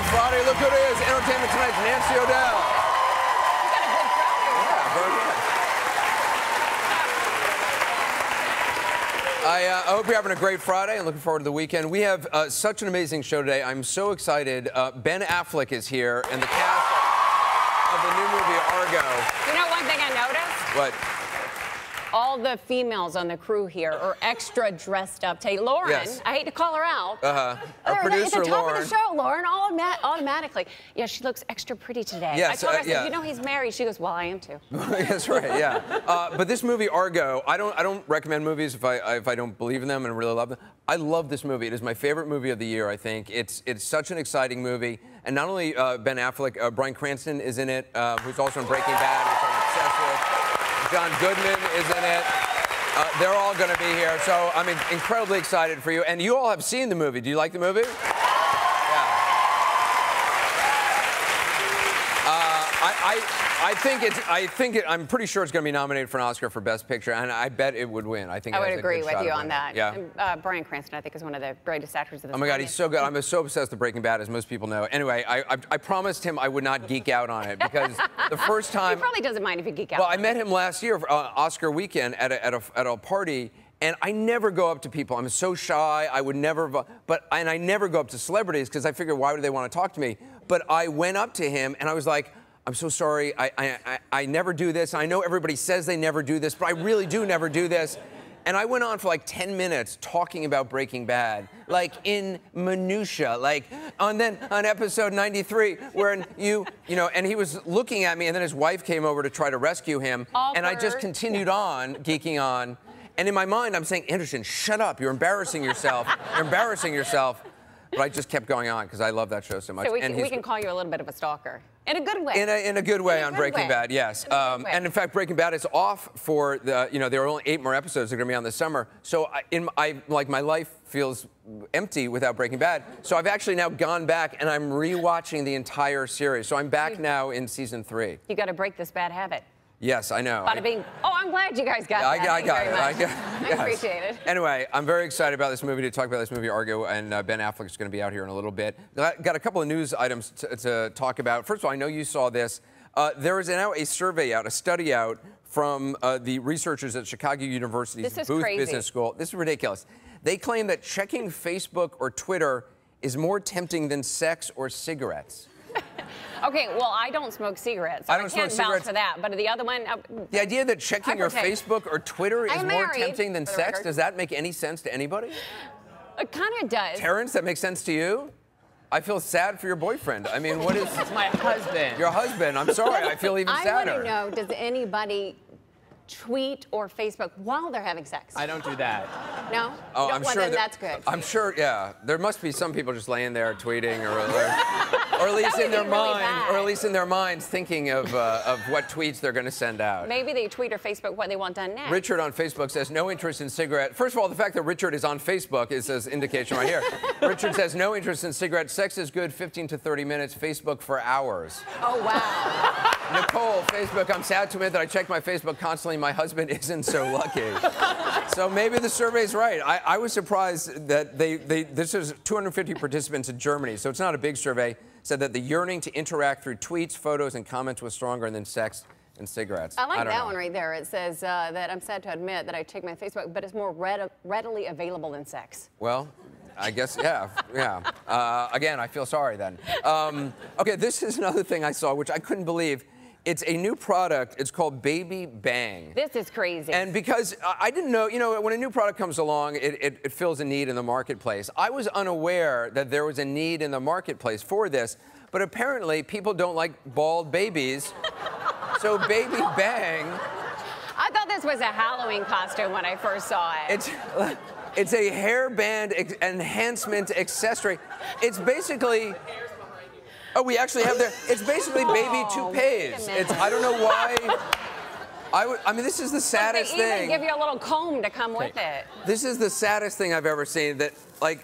Friday. Look who it is. Entertainment Tonight's Nancy O'Dell. You got a good crowd here. Yeah, very good. I hope you're having a great Friday and looking forward to the weekend. We have such an amazing show today. I'm so excited. Ben Affleck is here and the cast of the new movie Argo. You know one thing I noticed? What? All the females on the crew here are extra dressed up. Take Lauren. Yes. I hate to call her out. Our producer, at the top Lauren. of the show, Lauren, automatically. Yeah, she looks extra pretty today. Yes, I told her, I said, yeah. you know he's married. She goes, well, I am too. That's right, yeah. But this movie, Argo, I don't recommend movies if I don't believe in them and really love them. I love this movie. It is my favorite movie of the year, I think. It's such an exciting movie. And not only Ben Affleck, Bryan Cranston is in it, who's also in Breaking Bad, which I'm obsessed with. John Goodman is in it. They're all going to be here, so I'm incredibly excited for you. And you all have seen the movie. Do you like the movie? Yeah. I'm pretty sure it's going to be nominated for an Oscar for Best Picture, and I bet it would win. I think I it has would a agree good with shot you of on winning. that. Yeah. And, Bryan Cranston, I think, is one of the greatest actors of this. Oh my God, he's so good. I'm so obsessed with Breaking Bad, as most people know. Anyway, I promised him I would not geek out on it because the first time. He probably doesn't mind if you geek out. Well, I met him last year, Oscar weekend, at a party. And I never go up to people. I'm so shy. I would never, and I never go up to celebrities because I figure why would they want to talk to me? But I went up to him and I was like, I'm so sorry. I never do this. I know everybody says they never do this, but I really do never do this. And I went on for like 10 minutes talking about Breaking Bad, like in minutia, then on episode 93, where and he was looking at me, and then his wife came over to try to rescue him, and I just continued on geeking on. And in my mind, I'm saying, Anderson, shut up. You're embarrassing yourself. You're embarrassing yourself. But I just kept going on because I love that show so much. So we can call you a little bit of a stalker. In a good way. In a good way on Breaking Bad, yes. And in fact, Breaking Bad is off for there are only 8 more episodes that are going to be on this summer. So my life feels empty without Breaking Bad. So I've actually now gone back and I'm rewatching the entire series. So I'm back now in season 3. You got to break this bad habit. Yes, I know. I'm glad you guys got that. I got it. I appreciate it. Anyway, I'm very excited about this movie, to talk about this movie, Argo, and Ben Affleck is going to be out here in a little bit. Got a couple of news items to talk about. First of all, I know you saw this. There is now a survey out, a study out from the researchers at Chicago University's Booth Business School. This is ridiculous. They claim that checking Facebook or Twitter is more tempting than sex or cigarettes. Okay, well, I don't smoke cigarettes. So I can't vouch for that. But the other one... the idea that checking your Facebook or Twitter is more tempting than sex, does that make any sense to anybody? It kind of does. Terrence, that makes sense to you? I feel sad for your boyfriend. I mean, what is... It's my husband. Your husband. I'm sorry. I feel even sadder. I want to know, does anybody tweet or Facebook while they're having sex? I don't do that. No? Oh, I'm sure then that's good. I'm sure, yeah. There must be some people just laying there tweeting or at least in their mind, or at least in their minds thinking of what tweets they're going to send out. Maybe they tweet or Facebook what they want done next. Richard on Facebook says no interest in cigarette. First of all, the fact that Richard is on Facebook is an indication right here. Richard says no interest in cigarettes. Sex is good 15 to 30 minutes. Facebook for hours. Oh, wow. Nicole, Facebook, I'm sad to admit that I check my Facebook constantly. My husband isn't so lucky. So maybe the survey's right. I was surprised that this is 250 participants in Germany, so it's not a big survey, said that the yearning to interact through tweets, photos, and comments was stronger than sex and cigarettes. I like that one right there. It says that I'm sad to admit that I check my Facebook, but it's more readily available than sex. Well, I guess, yeah. Again, I feel sorry then. Okay, this is another thing I saw, which I couldn't believe. It's a new product. It's called Baby Bang. This is crazy. And because I didn't know, when a new product comes along, it fills a need in the marketplace. I was unaware that there was a need in the marketplace for this, but apparently people don't like bald babies. So Baby Bang. I thought this was a Halloween costume when I first saw it. It's a hairband enhancement accessory. It's basically... Oh, we actually have it's basically baby toupees. I don't know why. I mean, this is the saddest thing. They even give you a little comb to come with it. This is the saddest thing I've ever seen. That, I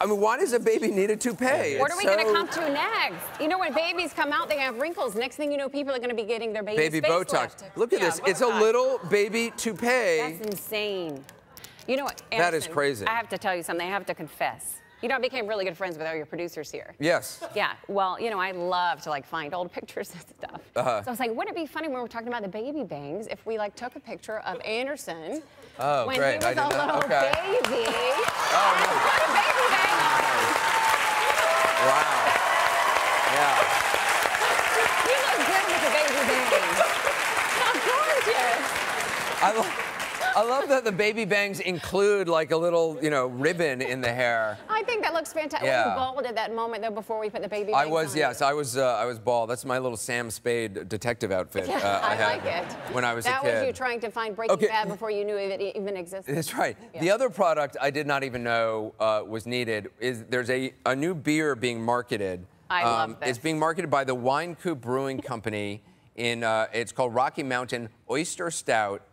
mean, why does a baby need a toupee? What are we going to come to next? You know, when babies come out, they have wrinkles. Next thing you know, people are going to be getting their baby Botox. Look at this. It's a little baby toupee. That's insane. You know what, Anderson, that is crazy. I have to tell you something. I have to confess. You know, I became really good friends with all your producers here. Yes. Yeah, well, you know, I love to like find old pictures and stuff. So I was like, wouldn't it be funny when we're talking about the baby bangs if we like took a picture of Anderson when great. he was a little baby? Oh, and put a baby bang on him. Wow. Yeah. You look good with the baby bangs. How gorgeous. I love that the baby bangs include like a little, you know, ribbon in the hair. I think that looks fantastic. Yeah. Were you bald at that moment, though, before we put the baby bangs I was, on? yes, I was bald. That's my little Sam Spade detective outfit. I like it. When I was a kid. That was you trying to find Breaking Bad before you knew it even existed. That's right. Yeah. The other product I did not even know was needed is there's a new beer being marketed. I love this. It's being marketed by the Wine Coop Brewing Company. It's called Rocky Mountain Oyster Stout.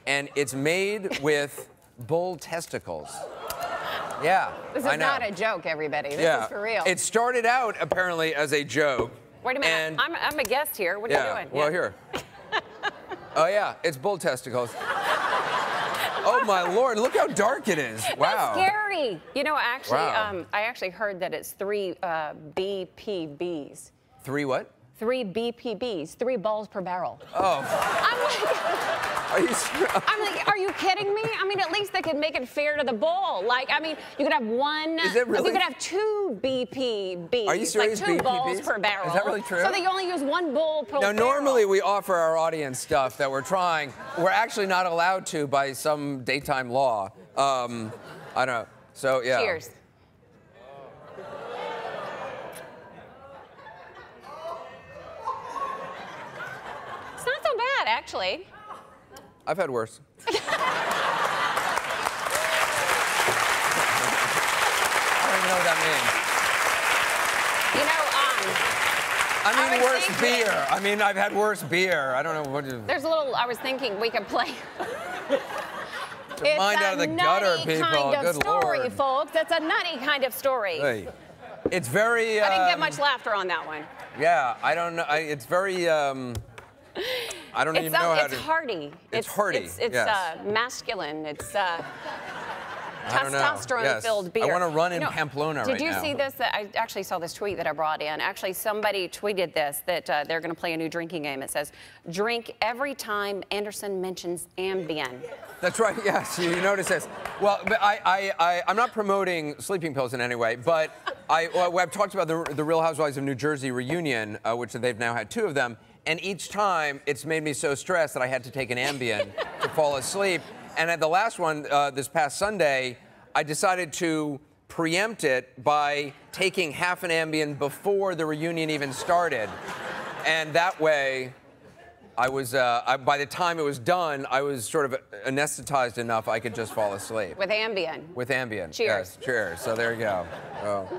And it's made with bull testicles. Yeah, This is not a joke, everybody. This is for real. It started out apparently as a joke. Wait a minute. I'm a guest here. What are you doing? Well, here. Oh yeah, it's bull testicles. Oh my Lord! Look how dark it is. Wow. That's scary. You know, actually, Wow. I actually heard that it's 3 BPBs. 3 what? 3 BPBs, 3 balls per barrel. Oh. I'm Are you serious? are you kidding me? I mean, at least they could make it fair to the bull. Like, I mean, you could have one. Is it really? You could have 2 BPBs. Are you serious? Like 2 balls BPBs? per barrel. Is that really true? So they only use 1 bull per barrel. Now, normally we offer our audience stuff that we're trying. We're actually not allowed to by some daytime law. I don't know. So, yeah. Cheers. It's not so bad, actually. I've had worse. I don't even know what that means. You know, I mean, was worse thinking- beer. I mean, I've had worse beer. I don't know what to... there's a little, I was thinking we could play. It's mind out of the gutter, nutty people. kind of Good story, Lord. folks. It's a nutty kind of story. Hey. It's very... I didn't get much laughter on that one. Yeah, I don't know. It's very... I don't even know how to... It's hearty. It's hearty, It's yes. Masculine. It's I don't know. testosterone-filled beer. I want to run in You know, Pamplona right now. Did you see this? I actually saw this tweet that I brought in. Actually, somebody tweeted this, that they're going to play a new drinking game. It says, drink every time Anderson mentions Ambien. That's right, yes, you notice this. Well, but I'm not promoting sleeping pills in any way, but I've talked about the Real Housewives of New Jersey reunion, which they've now had 2 of them, and each time it's made me so stressed that I had to take an Ambien to fall asleep. And at the last one, this past Sunday, I decided to preempt it by taking half an Ambien before the reunion even started. And that way, I was, by the time it was done, I was sort of anesthetized enough I could just fall asleep. With Ambien. With Ambien. Cheers. Yes, cheers. So there you go. Oh.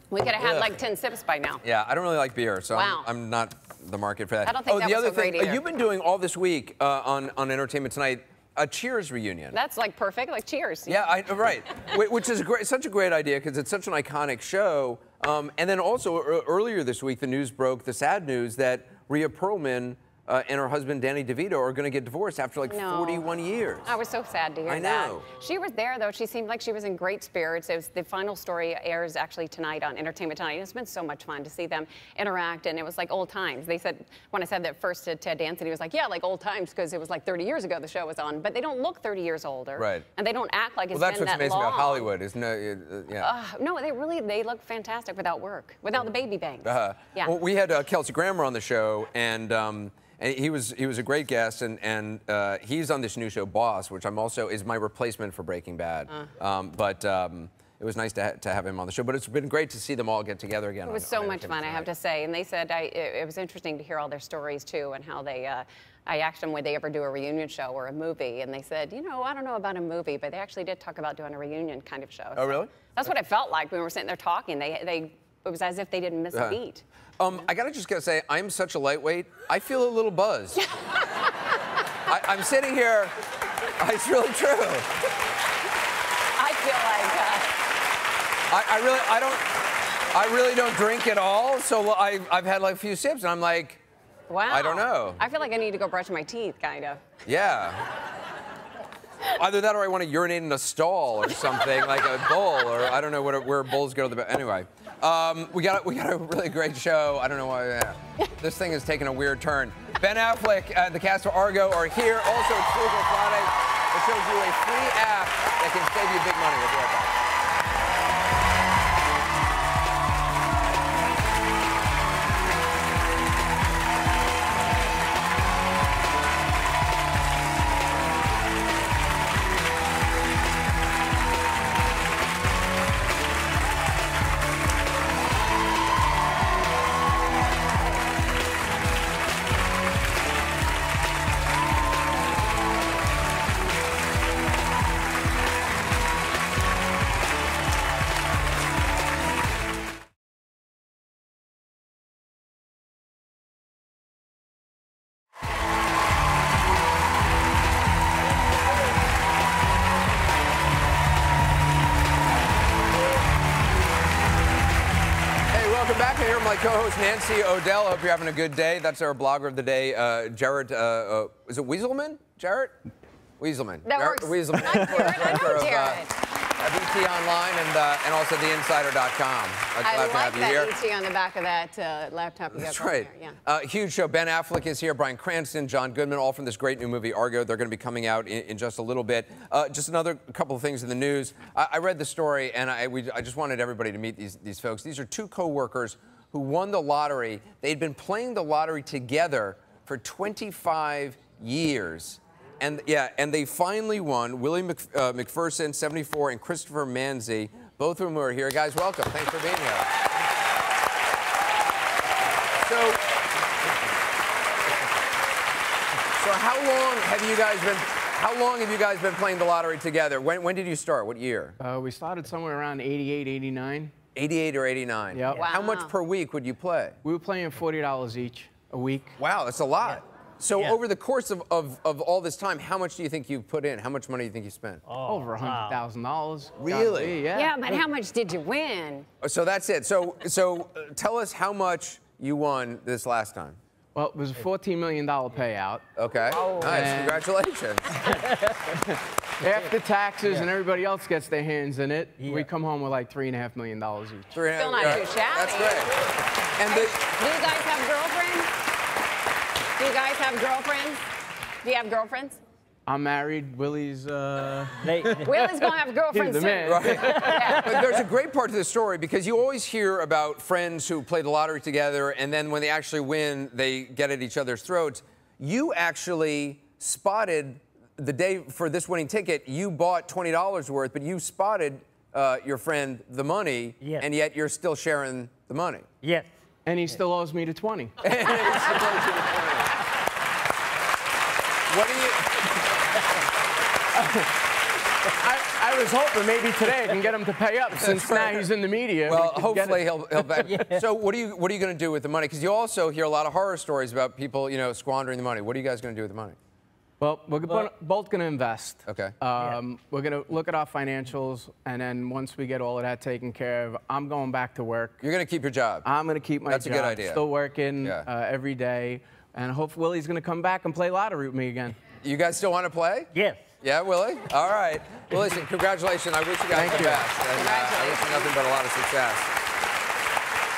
We could have had like 10 sips by now. Yeah, I don't really like beer, so Wow. I'm not the market for that. I don't think that the was other so great thing, either. you've been doing all this week on Entertainment Tonight, a Cheers reunion. That's like perfect, like cheers. Yeah, right. Which is such a great idea because it's such an iconic show. And then also earlier this week, the news broke, the sad news that Rhea Perlman and her husband Danny DeVito are going to get divorced after like 41 years. I was so sad to hear I that. know. She was there though. She seemed like she was in great spirits. It was, the final story airs actually tonight on Entertainment Tonight. It's been so much fun to see them interact, and it was like old times. They said, when I said that first to Ted Danson, he was like, yeah, like old times, because it was like 30 years ago the show was on. But they don't look 30 years older. Right. And they don't act like it's Well, that's been what's that amazing long. about Hollywood, isn't it? Yeah. No, they look fantastic without work, without the baby bangs. Yeah. Well, we had Kelsey Grammer on the show, and he was a great guest, and he's on this new show, Boss, which is my replacement for Breaking Bad. It was nice to have him on the show, but it's been great to see them all get together again. It was so much fun, I have to say. And they said it was interesting to hear all their stories too, and how they. I asked them would they ever do a reunion show or a movie, and they said, you know, I don't know about a movie, but they actually did talk about doing a reunion kind of show. Oh, really? That's what it felt like when we were sitting there talking. It was as if they didn't miss a beat. I gotta say, I'm such a lightweight. I feel a little buzzed. I'm sitting here. It's really true. I feel like. I really don't drink at all. So I've had like a few sips, and I'm like, Wow. I don't know. I feel like I need to go brush my teeth, kind of. Yeah. Either that or I want to urinate in a stall or something, like a bowl, or I don't know where bowls go to the bathroom. Anyway, we got a really great show. I don't know why. This thing is taking a weird turn. Ben Affleck and the cast of Argo are here. Also, it's Frugal Friday. It shows you a free app that can save you big money. We'll be right back. My co-host Nancy O'Dell. Hope you're having a good day. That's our blogger of the day, Jarrett. Is it Weaselman? Jarrett? Weaselman. That works. Weaselman. I know Jarrett. ET Online and also theinsider.com. I like that ET on the back of that laptop. That's right. Yeah. Huge show. Ben Affleck is here. Bryan Cranston, John Goodman, all from this great new movie Argo. They're going to be coming out in just a little bit. Just another couple of things in the news. I read the story, and I just wanted everybody to meet these folks. These are two co-workers who won the lottery. They'd been playing the lottery together for 25 years. And they finally won. Willie McPherson, 74, and Christopher Manzi, both of whom are here. Guys, welcome. Thanks for being here. So how long have you guys been playing the lottery together? When did you start? What year? We started somewhere around 88, 89. 88 or 89? Yep. Wow. How much per week would you play? We were playing $40 each a week. Wow, that's a lot. Yeah. So over the course of all this time, how much do you think you've put in? How much money do you think you spent? Over $100,000. Really? Yeah. Yeah, but how much did you win? So that's it. So tell us how much you won this last time. Well, it was a $14 million payout. Okay. Oh. Nice. Congratulations. After taxes and everybody else gets their hands in it, we come home with like $3.5 million each. Still not too shabby. That's great. And do you guys have girlfriends? Do you guys have girlfriends? Do you have girlfriends? I'm married. Willie's Willie's gonna have girlfriends the soon. man. Right. Yeah. But there's a great part to the story because you always hear about friends who play the lottery together and then when they actually win, they get at each other's throats. You actually spotted the day for this winning ticket, you bought $20 worth, but you spotted your friend the money, and yet you're still sharing the money. Yes. And he still owes me the 20. What do you... I was hoping maybe today I can get him to pay up since now he's in the media. Well, hopefully he'll back. So what are you going to do with the money? Because you also hear a lot of horror stories about people, squandering the money. What are you guys going to do with the money? Well, we're both going to invest. Okay. We're going to look at our financials, and then once we get all of that taken care of, I'm going back to work. You're going to keep your job. I'm going to keep my job. That's a good idea. Still working every day, and hopefully Willie's going to come back and play lottery with me again. You guys still want to play? Yes. Yeah, Willie? All right. Well, listen, congratulations. I wish you guys the best. And I wish you nothing but a lot of success.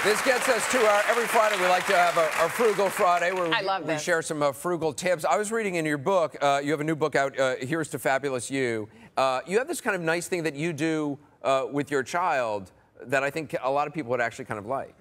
This gets us to every Friday we like to have our Frugal Friday where we share some frugal tips. I was reading in your book, you have a new book out, Here's to Fabulous You. You have this kind of nice thing that you do with your child that I think a lot of people would actually kind of like.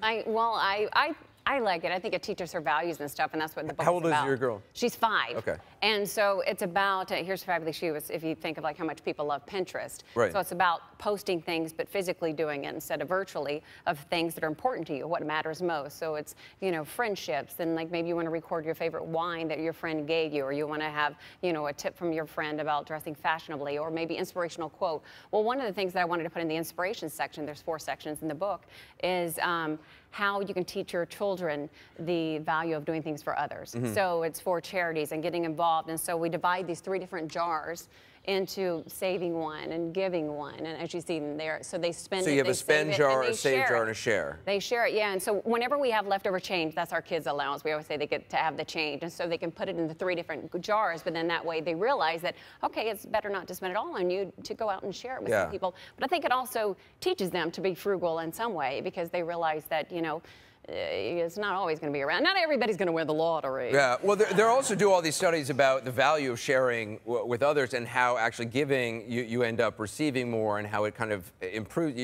I like it. I think it teaches her values and stuff, and that's what the book is about. How old is your girl? She's 5. Okay. And so it's about, Here's Fabulous You, if you think of like how much people love Pinterest. Right. So it's about posting things, but physically doing it instead of virtually, of things that are important to you, what matters most. So it's, friendships, and like maybe you want to record your favorite wine that your friend gave you, or you want to have, a tip from your friend about dressing fashionably, or maybe inspirational quote. Well, one of the things that I wanted to put in the inspiration section, there's 4 sections in the book, is how you can teach your children the value of doing things for others. Mm-hmm. So it's for charities and getting involved. And so we divide these 3 different jars into saving one and giving one. And as you see them there, so they spend So it, you have they a spend save it, jar, and a they save share jar, it. and a share. They share it, yeah. And so whenever we have leftover change, that's our kids' allowance. We always say they get to have the change. And so they can put it into 3 different jars, but then that way they realize that, okay, it's better not to spend it all on you, to go out and share it with some people. But I think it also teaches them to be frugal in some way, because they realize that, you know, it's not always going to be around. Not everybody's going to win the lottery. Yeah, well, they also do all these studies about the value of sharing with others, and how actually giving, you end up receiving more, and how it kind of improves.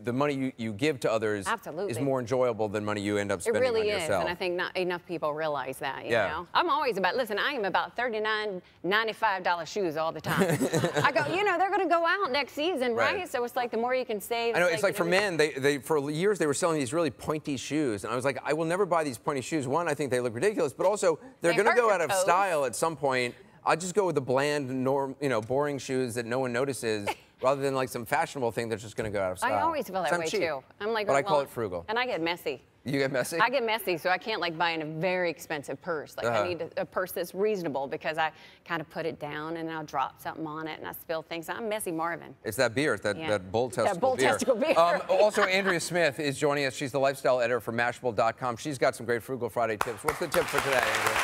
The money you give to others is more enjoyable than money you end up spending on yourself. It really is, and I think not enough people realize that, you know? I'm always about, listen, I am about $39, $95 shoes all the time. I go, you know, they're going to go out next season, right? So it's like the more you can save. I know, it's like for men, they for years they were selling these really pointy shoes. And I was like, I will never buy these pointy shoes. One, I think they look ridiculous, but also they're going to go out of style at some point. I'll just go with the bland, boring shoes that no one notices, rather than like some fashionable thing that's just going to go out of style. I always feel that way too. I'm like, but I call it frugal. And I get messy. You get messy? I get messy, so I can't like buy in a very expensive purse. Like I need a purse that's reasonable, because I kind of put it down and I'll drop something on it and I spill things. I'm Messy Marvin. It's that beer, it's that bull testicle beer. That bull testicle beer. Also, Andrea Smith is joining us. She's the lifestyle editor for Mashable.com. She's got some great Frugal Friday tips. What's the tip for today, Andrea?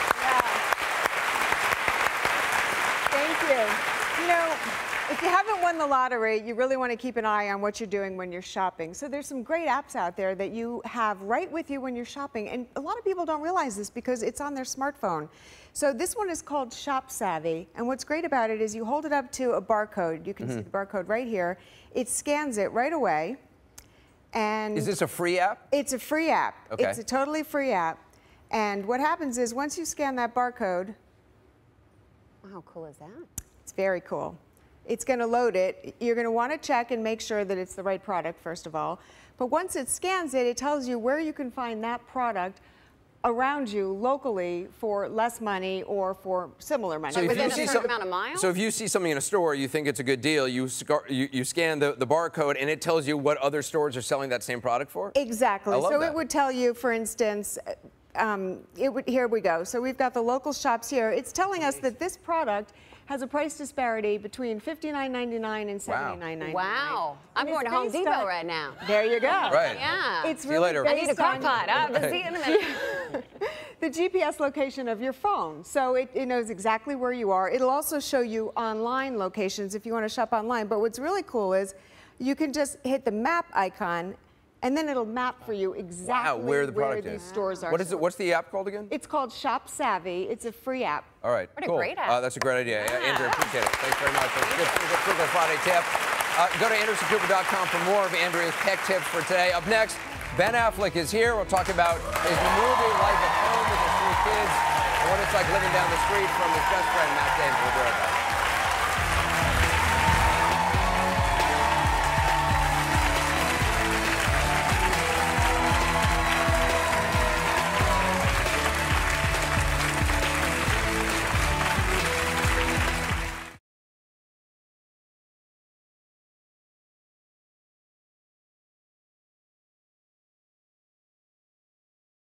Thank you. You know, if you haven't won the lottery, you really want to keep an eye on what you're doing when you're shopping. So there's some great apps out there that you have right with you when you're shopping. And a lot of people don't realize this because it's on their smartphone. So this one is called Shop Savvy. And what's great about it is you hold it up to a barcode. You can see the barcode right here. It scans it right away. And is this a free app? It's a free app. Okay. It's a totally free app. And what happens is once you scan that barcode, how cool is that? It's very cool. It's going to load it. You're going to want to check and make sure that it's the right product, first of all. But once it scans it, it tells you where you can find that product around you locally for less money or for similar money. So within a certain amount of miles? So if you see something in a store, you think it's a good deal, you scan the barcode, and it tells you what other stores are selling that same product for? Exactly. I love so that. it would tell you, for instance, here we go. So we've got the local shops here. It's telling us that this product has a price disparity between $59.99 and $79.99. Wow. I'm going to Home Depot right now. There you go. Right. Yeah. It's See you really later. I need a crock pot. I'll see you in a minute. the GPS location of your phone. So it knows exactly where you are. It'll also show you online locations if you want to shop online. But what's really cool is you can just hit the map icon, and then it'll map for you exactly where the product these is. stores are. What is it? What's the app called again? It's called Shop Savvy. It's a free app. All right, What a cool. great app. That's a great idea. Andrew, appreciate it. Thanks very much. Good Frugal Friday tip. Go to AndersonCooper.com for more of Andrea's tech tips for today. Up next, Ben Affleck is here. We'll talk about his movie Life at Home with his 3 kids and what it's like living down the street from his best friend, Matt Damon. We'll be right back.